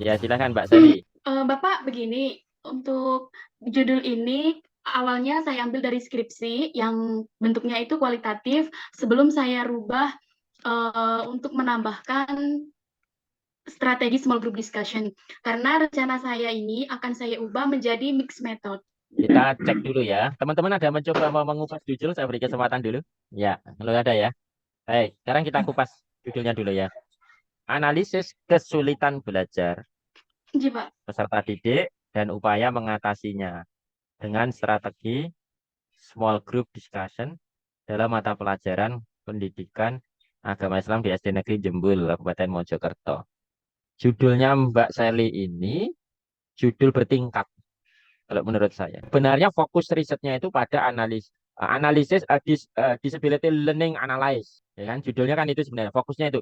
Ya, silakan Mbak Sally. Bapak begini, untuk judul ini awalnya saya ambil dari skripsi yang bentuknya itu kualitatif sebelum saya rubah untuk menambahkan strategi small group discussion. Karena rencana saya ini akan saya ubah menjadi mixed method. Kita cek dulu ya. Teman-teman ada mencoba mau mengupas judul, saya beri kesempatan dulu. Ya, kalau ada ya. Baik, sekarang kita kupas judulnya dulu ya. Analisis kesulitan belajar Ji, Pak. peserta didik dan upaya mengatasinya dengan strategi small group discussion dalam mata pelajaran pendidikan agama Islam di SD Negeri Jembul, Kabupaten Mojokerto. Judulnya Mbak Sally ini judul bertingkat kalau menurut saya. Benarnya fokus risetnya itu pada analisis disability learning analysis. Ya kan judulnya kan itu sebenarnya fokusnya itu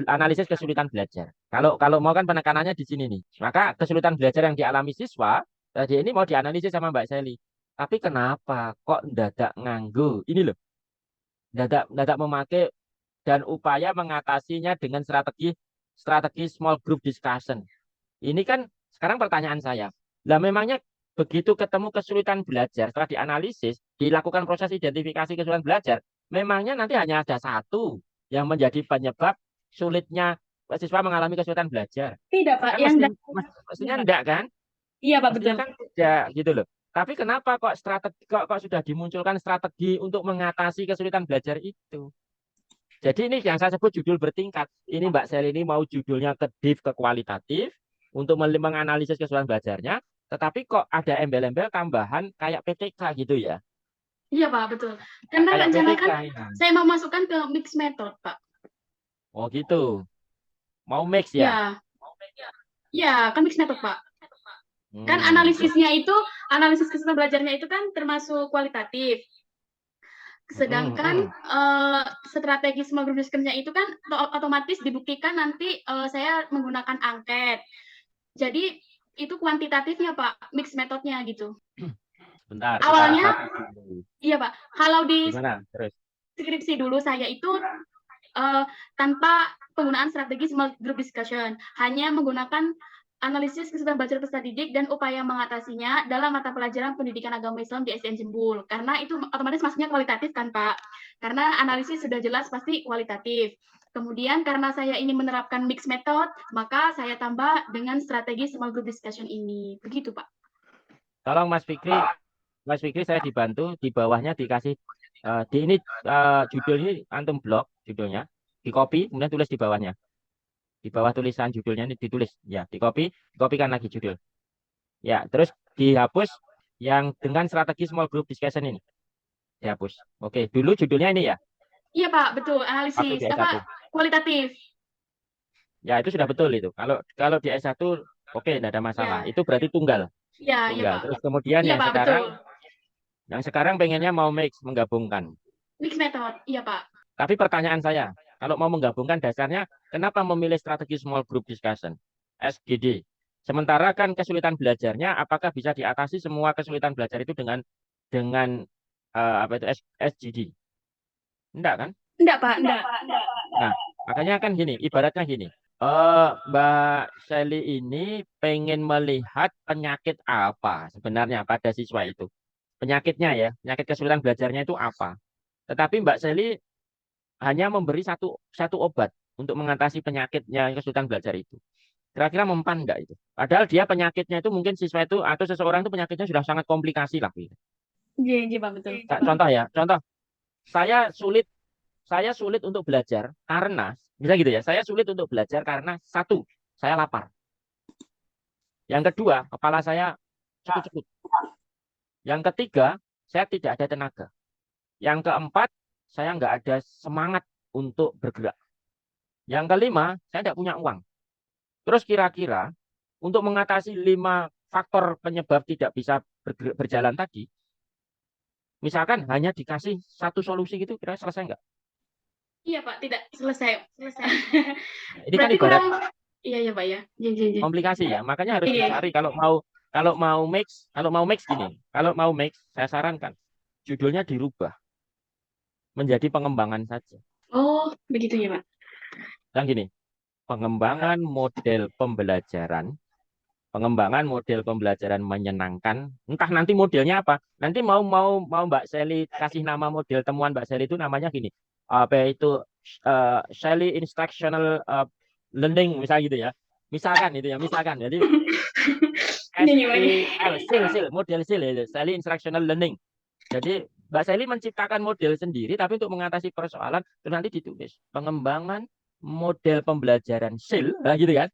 analisis kesulitan belajar. Kalau mau kan penekanannya di sini nih. Maka kesulitan belajar yang dialami siswa tadi ini mau dianalisis sama Mbak Sally. Tapi kenapa kok mendadak nganggu? Ini loh, mendadak memakai dan upaya mengatasinya dengan strategi strategi small group discussion. Ini kan sekarang pertanyaan saya. Lah memangnya begitu ketemu kesulitan belajar, setelah dianalisis, dilakukan proses identifikasi kesulitan belajar, memangnya nanti hanya ada satu yang menjadi penyebab sulitnya siswa mengalami kesulitan belajar. Tidak, Pak. Kan Yang iya, mestinya Pak. enggak kan? Iya, Pak, Mestinya betul. kan tidak gitu loh. Tapi kenapa kok sudah dimunculkan strategi untuk mengatasi kesulitan belajar itu? Jadi ini yang saya sebut judul bertingkat. Ini Mbak Sel ini mau judulnya ke deep, ke kualitatif, untuk menganalisis kesulitan belajarnya, tetapi kok ada embel-embel tambahan kayak PTK gitu ya. Iya, Pak, betul. Karena Kayak rencana PTK kan ya. saya mau masukkan ke mixed method, Pak. Oh gitu. Mau mix ya. Ya, ya, kan mixed method, Pak. Kan Oh, analisis kesulitan belajarnya itu kan termasuk kualitatif. Sedangkan strategi small group discussion-nya itu kan otomatis dibuktikan nanti saya menggunakan angket. Jadi itu kuantitatifnya, Pak, mix metodnya gitu. bentar kita Awalnya, satu dulu. iya, Pak. Kalau di Gimana? Terus. skripsi dulu saya itu tanpa penggunaan strategi small group discussion, hanya menggunakan analisis kesulitan belajar peserta didik dan upaya mengatasinya dalam mata pelajaran pendidikan agama Islam di SDN Jembul. Karena itu otomatis maksudnya kualitatif kan, Pak? Karena analisis sudah jelas pasti kualitatif. Kemudian karena saya ini menerapkan mix method, maka saya tambah dengan strategi small group discussion ini. Begitu, Pak. Tolong Mas Fikri saya dibantu di bawahnya dikasih di ini judul ini antum blog judulnya, di copy kemudian tulis di bawahnya. Di bawah tulisan judulnya ini ditulis ya, dikopikan lagi judul. Ya, terus dihapus yang dengan strategi small group discussion ini. Dihapus. Oke, dulu judulnya ini ya, Iya, Pak, betul. waktu Analisis di apa S1. kualitatif. Ya, itu sudah betul itu. Kalau kalau di S1 oke, tidak ada masalah. Ya, Itu berarti tunggal, iya, iya, tunggal. Pak. Terus kemudian Iya, Pak, betul. yang sekarang pengennya mau mix, menggabungkan. Mix method. Iya, Pak. Tapi pertanyaan saya, kalau mau menggabungkan dasarnya, kenapa memilih strategi small group discussion, SGD? Sementara kan kesulitan belajarnya, apakah bisa diatasi semua kesulitan belajar itu dengan apa itu SGD? Enggak kan? Enggak, Pak, enggak. Nah, makanya kan gini, ibaratnya gini. Mbak Sally ini pengen melihat penyakit apa sebenarnya pada siswa itu. Penyakitnya ya, penyakit kesulitan belajarnya itu apa. Tetapi Mbak Sally hanya memberi satu satu obat untuk mengatasi penyakitnya kesulitan belajar itu. Kira-kira mempan enggak itu? Padahal dia penyakitnya itu mungkin siswa itu atau seseorang itu penyakitnya sudah sangat komplikasi lah gitu. Iya, iya, Pak, betul. Contoh ya, contoh saya sulit saya sulit untuk belajar karena bisa gitu ya. Saya sulit untuk belajar karena satu, saya lapar. Yang kedua, kepala saya cekut-cekut. Yang ketiga, saya tidak ada tenaga. Yang keempat, saya nggak ada semangat untuk bergerak. Yang kelima, saya tidak punya uang. Terus kira-kira untuk mengatasi 5 faktor penyebab tidak bisa berjalan tadi, misalkan hanya dikasih satu solusi gitu, kira selesai nggak? Iya, Pak, tidak selesai. Selesai. Nah, ini kan Berarti ibarat kurang. Iya, iya, Pak, ya. Iya, iya, iya. komplikasi ya. Makanya harus Iya. dicari kalau mau mix gini. Kalau mau mix, saya sarankan judulnya dirubah menjadi pengembangan saja. Oh, begitu ya, Pak. Dan gini, pengembangan model pembelajaran menyenangkan. Entah nanti modelnya apa. Nanti mau Mbak Sally kasih nama model temuan Mbak Sally itu namanya gini. Apa itu Sally Instructional Learning misalnya gitu ya. Misalkan itu ya, misalkan. Jadi Ini gimana? SIL, model SIL itu, Sally Instructional Learning. Jadi Mbak Sally menciptakan model sendiri, tapi untuk mengatasi persoalan, itu nanti ditulis pengembangan model pembelajaran SIL, nah gitu kan,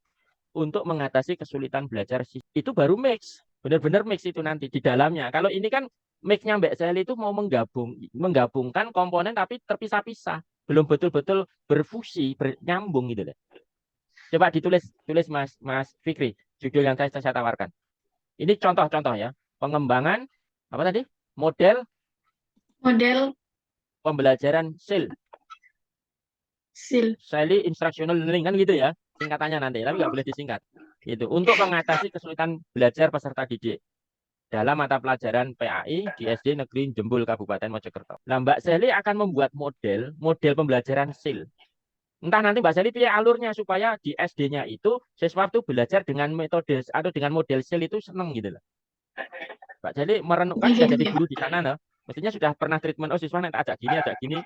untuk mengatasi kesulitan belajar itu baru mix, benar-benar mix itu nanti di dalamnya. Kalau ini kan mixnya Mbak Sally itu mau menggabungkan komponen tapi terpisah-pisah, belum betul-betul berfusi, bernyambung gitu deh. Coba tulis Mas Fikri, judul yang saya tawarkan. Ini contoh-contoh ya, pengembangan apa tadi? Model Model pembelajaran SIL, SIL. Sally Instructional Learning kan gitu ya, singkatannya nanti, tapi nggak boleh disingkat. Itu untuk mengatasi kesulitan belajar peserta didik dalam mata pelajaran PAI di SD Negeri Jembul Kabupaten Mojokerto. Nah, Mbak Sally akan membuat model pembelajaran SIL. Entah nanti Mbak Sally pilih alurnya supaya di SD-nya itu siswa itu belajar dengan metode atau dengan model SIL itu seneng gitu loh. Mbak Sally merenungkan sudah jadi guru di sana loh. Mestinya sudah pernah treatment, oh siswa nanti ajak gini.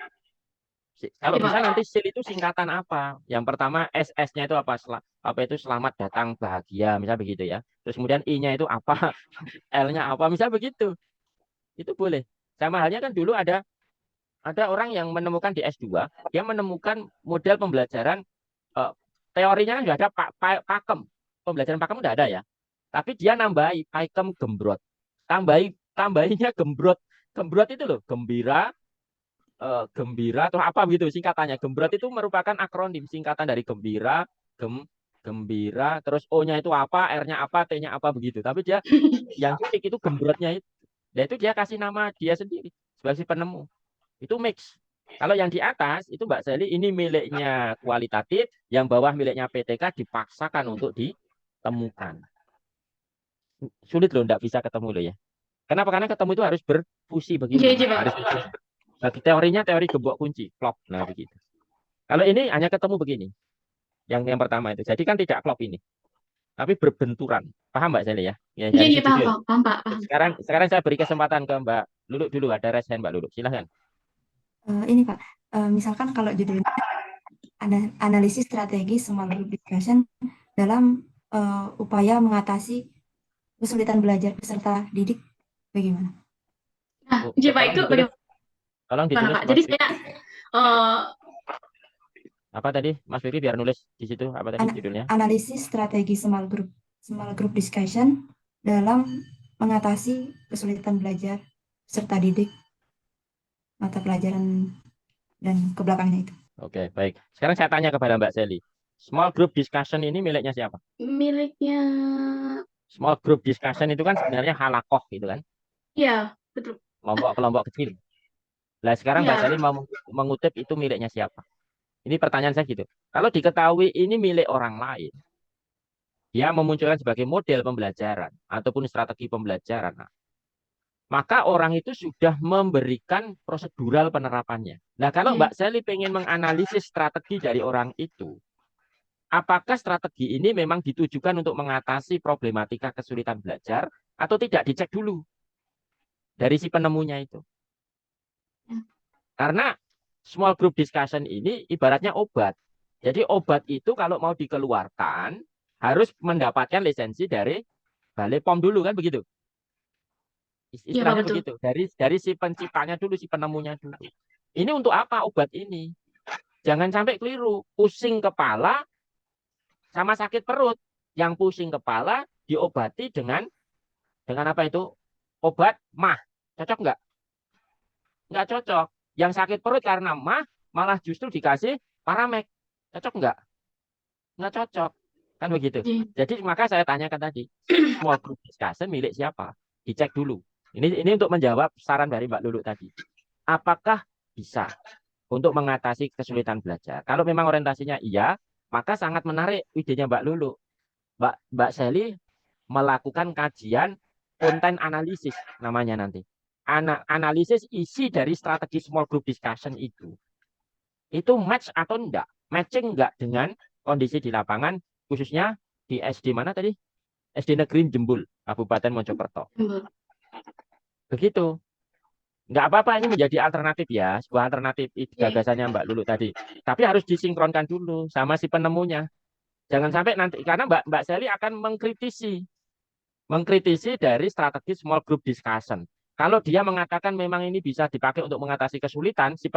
Kalau Iya, bisa Pak. nanti SIL itu singkatan apa? Yang pertama SS-nya itu apa? Apa itu selamat datang bahagia, misal begitu ya. Terus kemudian I-nya itu apa? L-nya apa? Misal begitu. Itu boleh. Sama halnya kan dulu ada orang yang menemukan di S2, dia menemukan model pembelajaran eh, teorinya kan sudah ada pakem. Pembelajaran pakem sudah ada ya. Tapi dia nambahi pakem gembrot. Tambahinya gembrot. Gembrot itu loh, gembira atau apa gitu singkatannya. Gembrot itu merupakan akronim singkatan dari gembira, gembira, terus O-nya itu apa, R-nya apa, T-nya apa begitu. Tapi dia yang unik itu gembrotnya itu. Dan itu dia kasih nama dia sendiri sebagai si penemu. Itu mix. Kalau yang di atas itu Mbak Sally ini miliknya kualitatif, yang bawah miliknya PTK dipaksakan untuk ditemukan. Sulit loh, enggak bisa ketemu loh ya. Kenapa? Karena ketemu itu harus berfusi Iya, begini, iya, Pak. harus berfusi. Bagi teorinya teori gembok kunci, klop. Nah, begitu. Kalau ini hanya ketemu begini. Yang pertama itu. Jadi kan tidak klop ini, tapi berbenturan. Paham Mbak Sally ya? Ya Iya, dari iya, si paham, judul. paham, paham, Pak. Paham. Sekarang saya beri kesempatan ke Mbak Lulu dulu, ada raise hand Mbak Lulu. Silahkan. Ini Pak, misalkan kalau judulnya ada analisis strategi small group discussion dalam upaya mengatasi kesulitan belajar peserta didik, bagaimana? Nah, Oh, iya, Pak, itu tolong bagaimana, ditulis Pak? Mas Jadi Fikri. saya Apa tadi Mas Fikri biar nulis di situ apa tadi judulnya? Analisis strategi small group discussion dalam mengatasi kesulitan belajar peserta didik mata pelajaran dan ke belakangnya itu. Oke, baik. Sekarang saya tanya kepada Mbak Sally. Small group discussion ini miliknya siapa? miliknya, Small group discussion itu kan sebenarnya halakoh gitu kan, ya, betul. kelompok-kelompok kecil. Nah, sekarang Mbak Ya, Sally mau mengutip itu miliknya siapa? Ini pertanyaan saya gitu. Kalau diketahui ini milik orang lain, dia memunculkan sebagai model pembelajaran ataupun strategi pembelajaran, nah, maka orang itu sudah memberikan prosedural penerapannya. Nah, kalau Mbak Sally pengen menganalisis strategi dari orang itu, apakah strategi ini memang ditujukan untuk mengatasi problematika kesulitan belajar atau tidak, dicek dulu dari si penemunya itu. Karena small group discussion ini ibaratnya obat. Jadi obat itu kalau mau dikeluarkan harus mendapatkan lisensi dari Balai POM dulu kan begitu. iya, Pak, Istilahnya betul. begitu. Dari si penciptanya dulu, si penemunya dulu. Ini untuk apa obat ini? Jangan sampai keliru. Pusing kepala sama sakit perut. Yang pusing kepala diobati dengan apa itu? Obat mah. Cocok nggak? Nggak cocok. Yang sakit perut karena mah malah justru dikasih Paramek. Cocok nggak? Nggak cocok. Kan begitu. Iya. Jadi maka saya tanyakan tadi, small group discussion milik siapa? Dicek dulu. Ini untuk menjawab saran dari Mbak Lulu tadi. Apakah bisa untuk mengatasi kesulitan belajar? Kalau memang orientasinya iya, maka sangat menarik idenya Mbak Lulu. Mbak Sally melakukan kajian konten analisis namanya nanti. Analisis isi dari strategi small group discussion itu match atau enggak? Matching enggak dengan kondisi di lapangan, khususnya di SD mana tadi? SD Negeri Jembul, Kabupaten Mojokerto. Begitu. Nggak apa-apa ini menjadi alternatif ya, sebuah alternatif gagasannya Mbak Lulu tadi. Tapi harus disinkronkan dulu sama si penemunya. Jangan sampai nanti, karena Mbak Sally akan mengkritisi dari strategi small group discussion. Kalau dia mengatakan memang ini bisa dipakai untuk mengatasi kesulitan si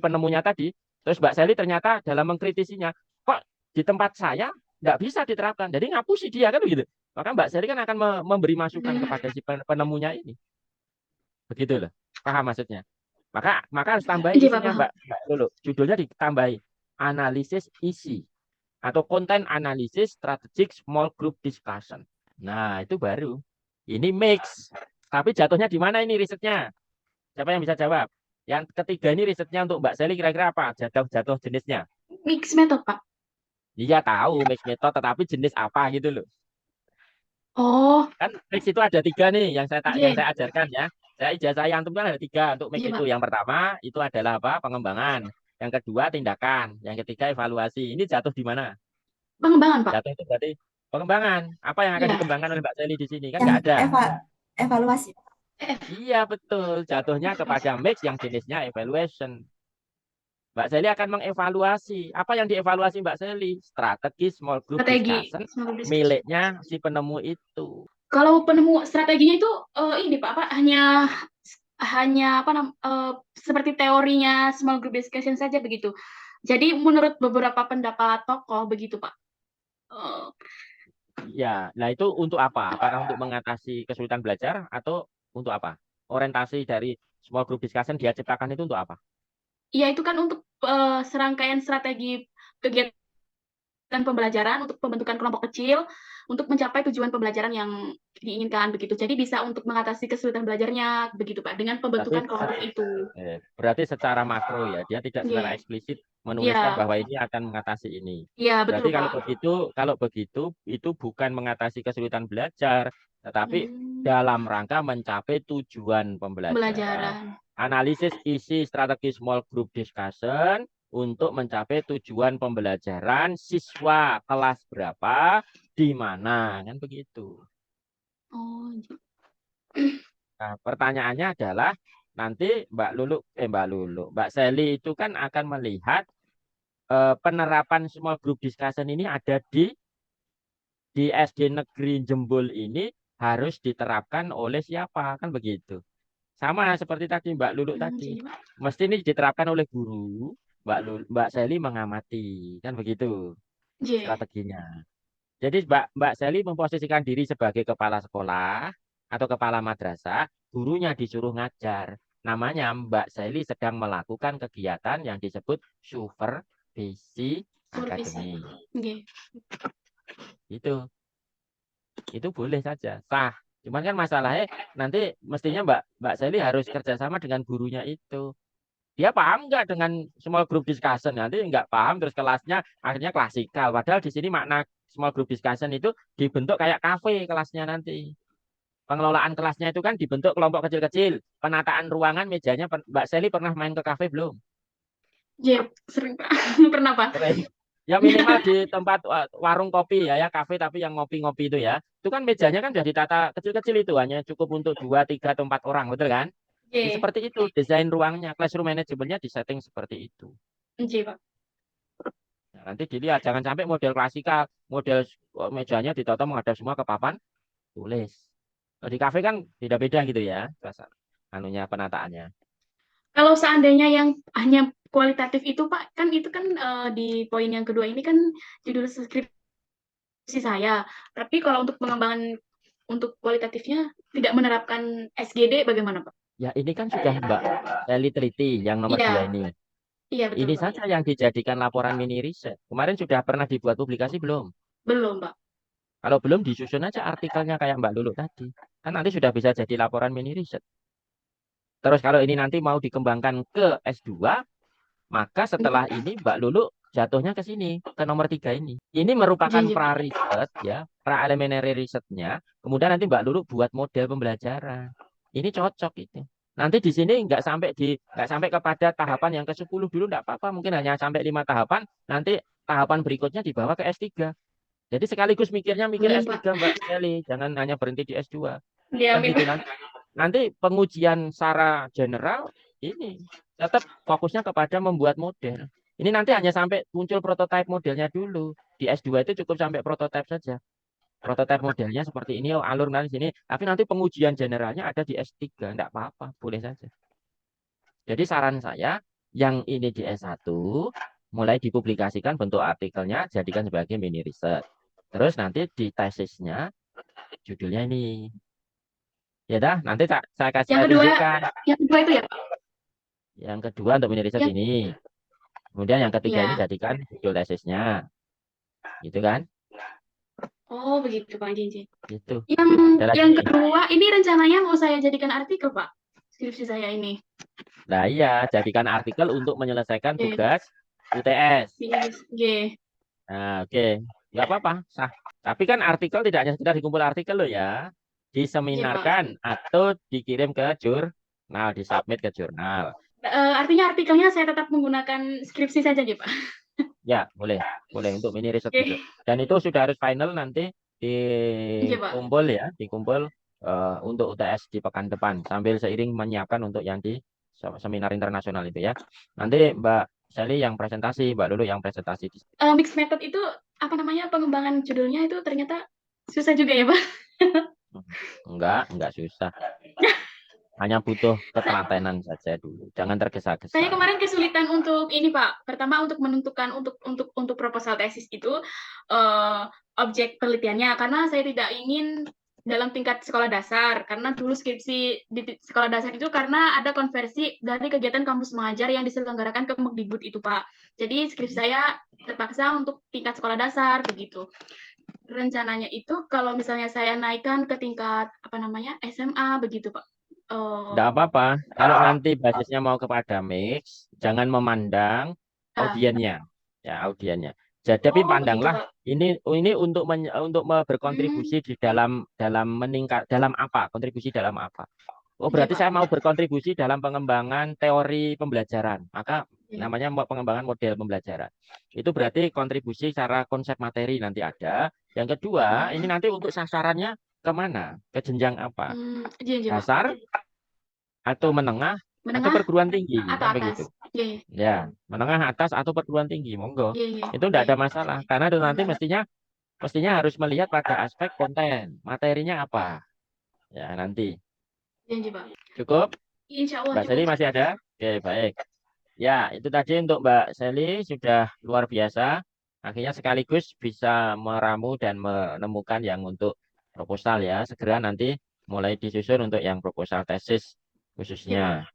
penemunya tadi, terus Mbak Sally ternyata dalam mengkritisinya, kok di tempat saya nggak bisa diterapkan, jadi ngapusi dia kan begitu. Maka Mbak Sally kan akan memberi masukan kepada si penemunya ini, begitu loh, paham maksudnya? Maka harus tambahin Iya, Pak, isinya paham. Mbak Lulu, judulnya ditambahi analisis isi atau content analysis strategic small group discussion. Nah, itu baru. Ini mix. Tapi jatuhnya di mana ini risetnya? Siapa yang bisa jawab? Yang ketiga ini risetnya untuk Mbak Sally kira-kira apa? Jatuh jenisnya. Mix method, Pak. Iya tahu mix method, tetapi jenis apa gitu loh. Oh, Kan mix itu ada 3 nih yang saya iya. ajarkan ya. Saya ijazah antum kan ada 3 untuk mix Iya, itu. Pak. Yang pertama itu adalah apa? Pengembangan. Yang kedua tindakan. Yang ketiga evaluasi. Ini jatuh di mana? Pengembangan, Pak. Jatuh itu berarti pengembangan. Apa yang akan Iya. dikembangkan oleh Mbak Sally di sini? Kan Yang nggak ada. evaluasi. Iya betul. Jatuhnya kepada mix yang jenisnya evaluation. Mbak Sally akan mengevaluasi. Apa yang dievaluasi Mbak Sally? Strategi small group Strategi. discussion Small group discussion. miliknya si penemu itu. Kalau penemu strateginya itu ini Pak, apa hanya seperti teorinya small group discussion saja begitu. Jadi menurut beberapa pendapat tokoh begitu Pak. Ya, nah itu untuk apa? Apakah untuk mengatasi kesulitan belajar atau untuk apa? Orientasi dari small group discussion dia ciptakan itu untuk apa? Iya itu kan untuk serangkaian strategi kegiatan pembelajaran untuk pembentukan kelompok kecil untuk mencapai tujuan pembelajaran yang diinginkan begitu. Jadi bisa untuk mengatasi kesulitan belajarnya begitu Pak dengan pembentukan kelompok itu. Berarti secara makro ya, dia tidak secara Iya. eksplisit menuliskan Iya. bahwa ini akan mengatasi ini. Iya, Berarti betul Pak. kalau begitu itu bukan mengatasi kesulitan belajar, tetapi dalam rangka mencapai tujuan pembelajaran. Analisis isi strategi small group discussion untuk mencapai tujuan pembelajaran siswa kelas berapa, di mana, kan begitu. Oh. Nah, pertanyaannya adalah nanti Mbak Sally itu kan akan melihat penerapan small group discussion ini ada di SD Negeri Jembul ini harus diterapkan oleh siapa, kan begitu. Sama seperti tadi Mbak Lulu tadi. Mesti ini diterapkan oleh guru, Mbak Sally mengamati, kan begitu strateginya. Jadi Mbak Sally memposisikan diri sebagai kepala sekolah atau kepala madrasah, gurunya disuruh ngajar. Namanya Mbak Sally sedang melakukan kegiatan yang disebut supervisi akademik. Itu boleh saja, sah. Cuman kan masalahnya nanti mestinya Mbak Sally harus kerjasama dengan gurunya itu. Dia paham nggak dengan small group discussion? Nanti nggak paham terus kelasnya akhirnya klasikal. Padahal di sini makna small group discussion itu dibentuk kayak kafe kelasnya nanti. Pengelolaan kelasnya itu kan dibentuk kelompok kecil-kecil. Penataan ruangan mejanya, Mbak Sally pernah main ke kafe belum? Iya, sering Pak. Pernah Pak. Ya minimal di tempat warung kopi ya kafe tapi yang ngopi-ngopi itu ya. Itu kan mejanya kan sudah ditata kecil-kecil itu hanya cukup untuk 2, 3 atau 4 orang, betul kan? Ya, seperti itu desain ruangnya, classroom manajemennya disetting seperti itu. Iya, Pak. Nah, nanti dilihat jangan sampai model klasikal, model mejanya ditata menghadap semua ke papan tulis. Di kafe kan beda-beda gitu ya, anunya penataannya. Kalau seandainya yang hanya kualitatif itu Pak, kan itu kan di poin yang kedua ini kan judul skripsi saya. Tapi kalau untuk pengembangan untuk kualitatifnya tidak menerapkan SGD bagaimana Pak? Ya ini kan sudah Mbak Sally teliti yang nomor 2 ini. Iya, betul, ini Pak. saja yang dijadikan laporan mini riset. Kemarin sudah pernah dibuat publikasi belum? Belum, Pak. Kalau belum disusun aja artikelnya kayak Mbak Lulu tadi. Kan nanti sudah bisa jadi laporan mini riset. Terus kalau ini nanti mau dikembangkan ke S2, maka setelah ini Mbak Lulu jatuhnya ke sini, ke nomor 3 ini. Ini merupakan pra-riset ya, preliminary risetnya. Kemudian nanti Mbak Lulu buat model pembelajaran. Ini cocok itu. Nanti di sini nggak sampai kepada tahapan yang ke-10 dulu, nggak apa-apa. Mungkin hanya sampai 5 tahapan. Nanti tahapan berikutnya dibawa ke S3. Jadi sekaligus mikir Amin, S3 Pak. Mbak Sally, jangan hanya berhenti di S2. Kan Diamin, gitu Pak. nanti pengujian secara general ini tetap fokusnya kepada membuat model. Ini nanti hanya sampai muncul prototipe modelnya dulu. Di S2 itu cukup sampai prototipe saja. Prototipe modelnya seperti ini, alur nanti sini. Tapi nanti pengujian generalnya ada di S3, enggak apa-apa, boleh saja. Jadi saran saya, yang ini di S1 mulai dipublikasikan bentuk artikelnya, jadikan sebagai mini riset. Terus nanti di tesisnya judulnya ini. Ya dah, nanti saya kasih Yang kedua, tunjukkan. yang kedua itu ya, Pak? Yang kedua untuk mini riset Yang, ini. Kemudian yang ketiga ini ya. jadikan judul tesisnya. Gitu kan? Oh, begitu, Pak. Jinjin. Gitu. Ada Yang lagi. kedua, ini rencananya mau saya jadikan artikel, Pak. Skripsi saya ini. Nah iya, jadikan artikel untuk menyelesaikan Oke. tugas UTS. Yes. Oke. Nah, oke. Nggak apa-apa, sah. Tapi kan artikel tidak hanya sekedar dikumpul artikel loh ya. Iya, Pak. Diseminarkan atau dikirim ke jurnal, disubmit ke jurnal. Artinya artikelnya saya tetap menggunakan skripsi saja, ya, Pak. Ya, boleh. Boleh untuk mini riset Oke. gitu. Dan itu sudah harus final nanti Iya, Pak. dikumpul ya, dikumpul untuk UTS di pekan depan sambil seiring menyiapkan untuk yang di seminar internasional itu ya. Nanti Mbak Sally yang presentasi, Mbak Lulu yang presentasi. Mixed method itu apa namanya, pengembangan judulnya itu ternyata susah juga ya, Pak? Enggak susah. Hanya butuh ketelatenan saja dulu. Jangan tergesa-gesa. Saya kemarin kesulitan untuk ini, Pak. Pertama untuk menentukan untuk proposal tesis itu objek penelitiannya, karena saya tidak ingin dalam tingkat sekolah dasar, karena dulu skripsi di sekolah dasar itu karena ada konversi dari kegiatan kampus mengajar yang diselenggarakan ke Mendikbud itu, Pak. Jadi skripsi saya terpaksa untuk tingkat sekolah dasar begitu. Rencananya itu kalau misalnya saya naikkan ke tingkat apa namanya SMA begitu, Pak. Enggak apa-apa. Kalau nanti basisnya mau kepada mix, jangan memandang audiennya. Ya, audiennya. Jadi tapi pandanglah ini untuk berkontribusi di dalam meningkat dalam apa? Kontribusi dalam apa? Oh, berarti saya mau berkontribusi dalam pengembangan teori pembelajaran. Maka namanya pengembangan model pembelajaran. Itu berarti kontribusi secara konsep materi nanti ada. Yang kedua, ini nanti untuk sasarannya kemana? Ke jenjang apa? Dasar atau menengah atau perguruan tinggi, atau kan atas. begitu. Ya, menengah, atas atau perguruan tinggi, monggo. Itu tidak ada masalah, karena itu nanti mestinya harus melihat pada aspek konten, materinya apa. Ya, nanti. Cukup? Insya Allah. Mbak Sally masih ada? Oke, baik. Ya, itu tadi untuk Mbak Sally sudah luar biasa. Akhirnya sekaligus bisa meramu dan menemukan yang untuk proposal ya. Segera nanti mulai disusun untuk yang proposal tesis khususnya.